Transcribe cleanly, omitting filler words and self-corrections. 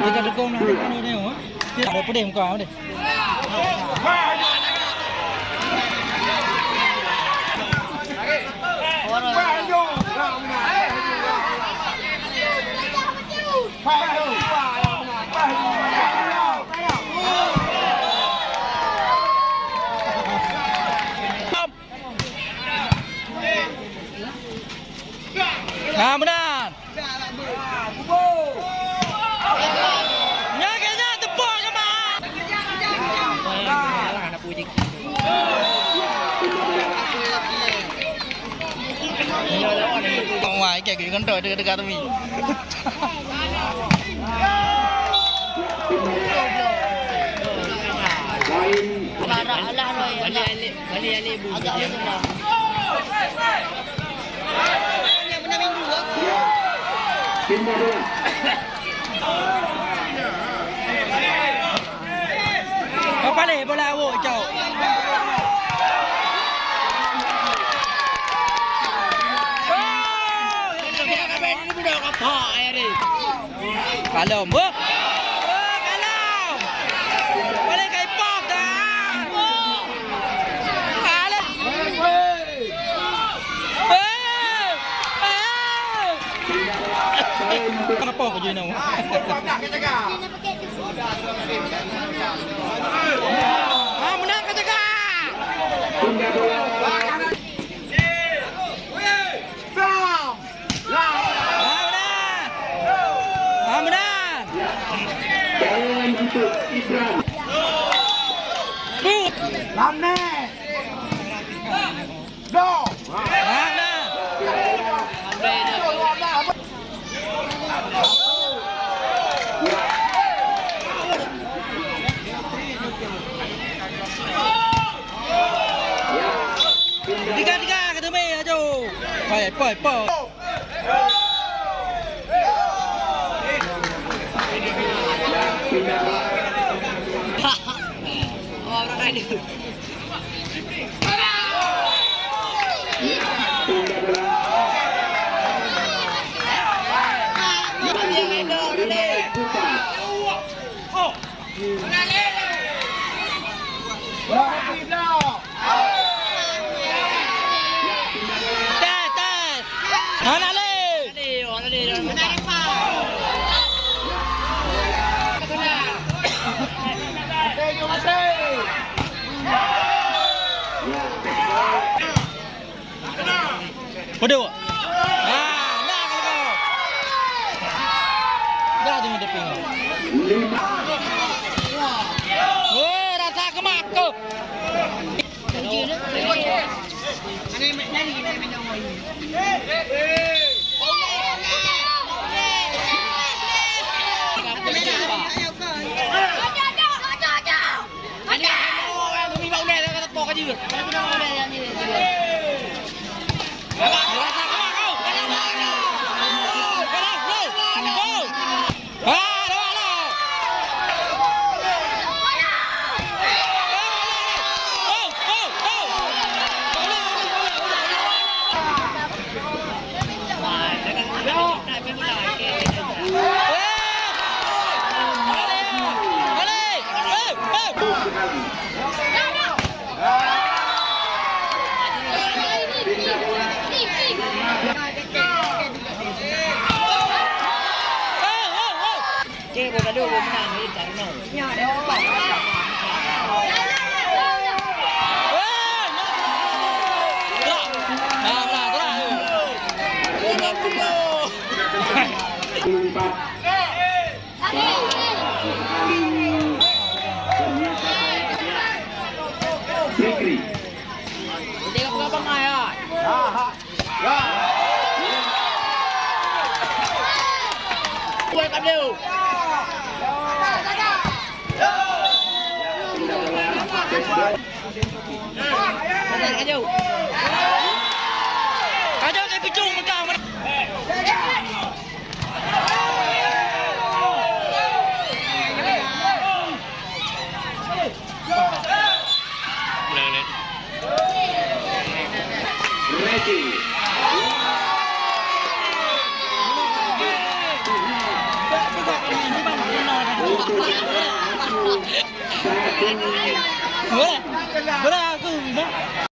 Kita dukung lah ni oh. Ada pedih muka dia. Nah, benar. Nyaganya tepuk ke mak. Lah nak puji. Tong wai kayak gitu kan dekat tu mi. Balik bu. Agak benar. Yang benar minggu ke? Pindah dulu. Kau balik bola awak jauh. Kalau bu, kalau boleh kau pop dah. Kalau, kenapa kau jadi nak? Ah, menang kau jaga. Lame. Go. Lame. Tiga kata me aja. Pai. Orang lain. Bodoh. Nah kalau kau. Dah tu depan. Weh, rasa kemak tu. Dah dulu menang ni tak menang. Ya, dah apa? Tengok apa maya? Ya. Buat kat dia. Kajau. Kajau ke picung mentang. Ready. Boleh aku bisa.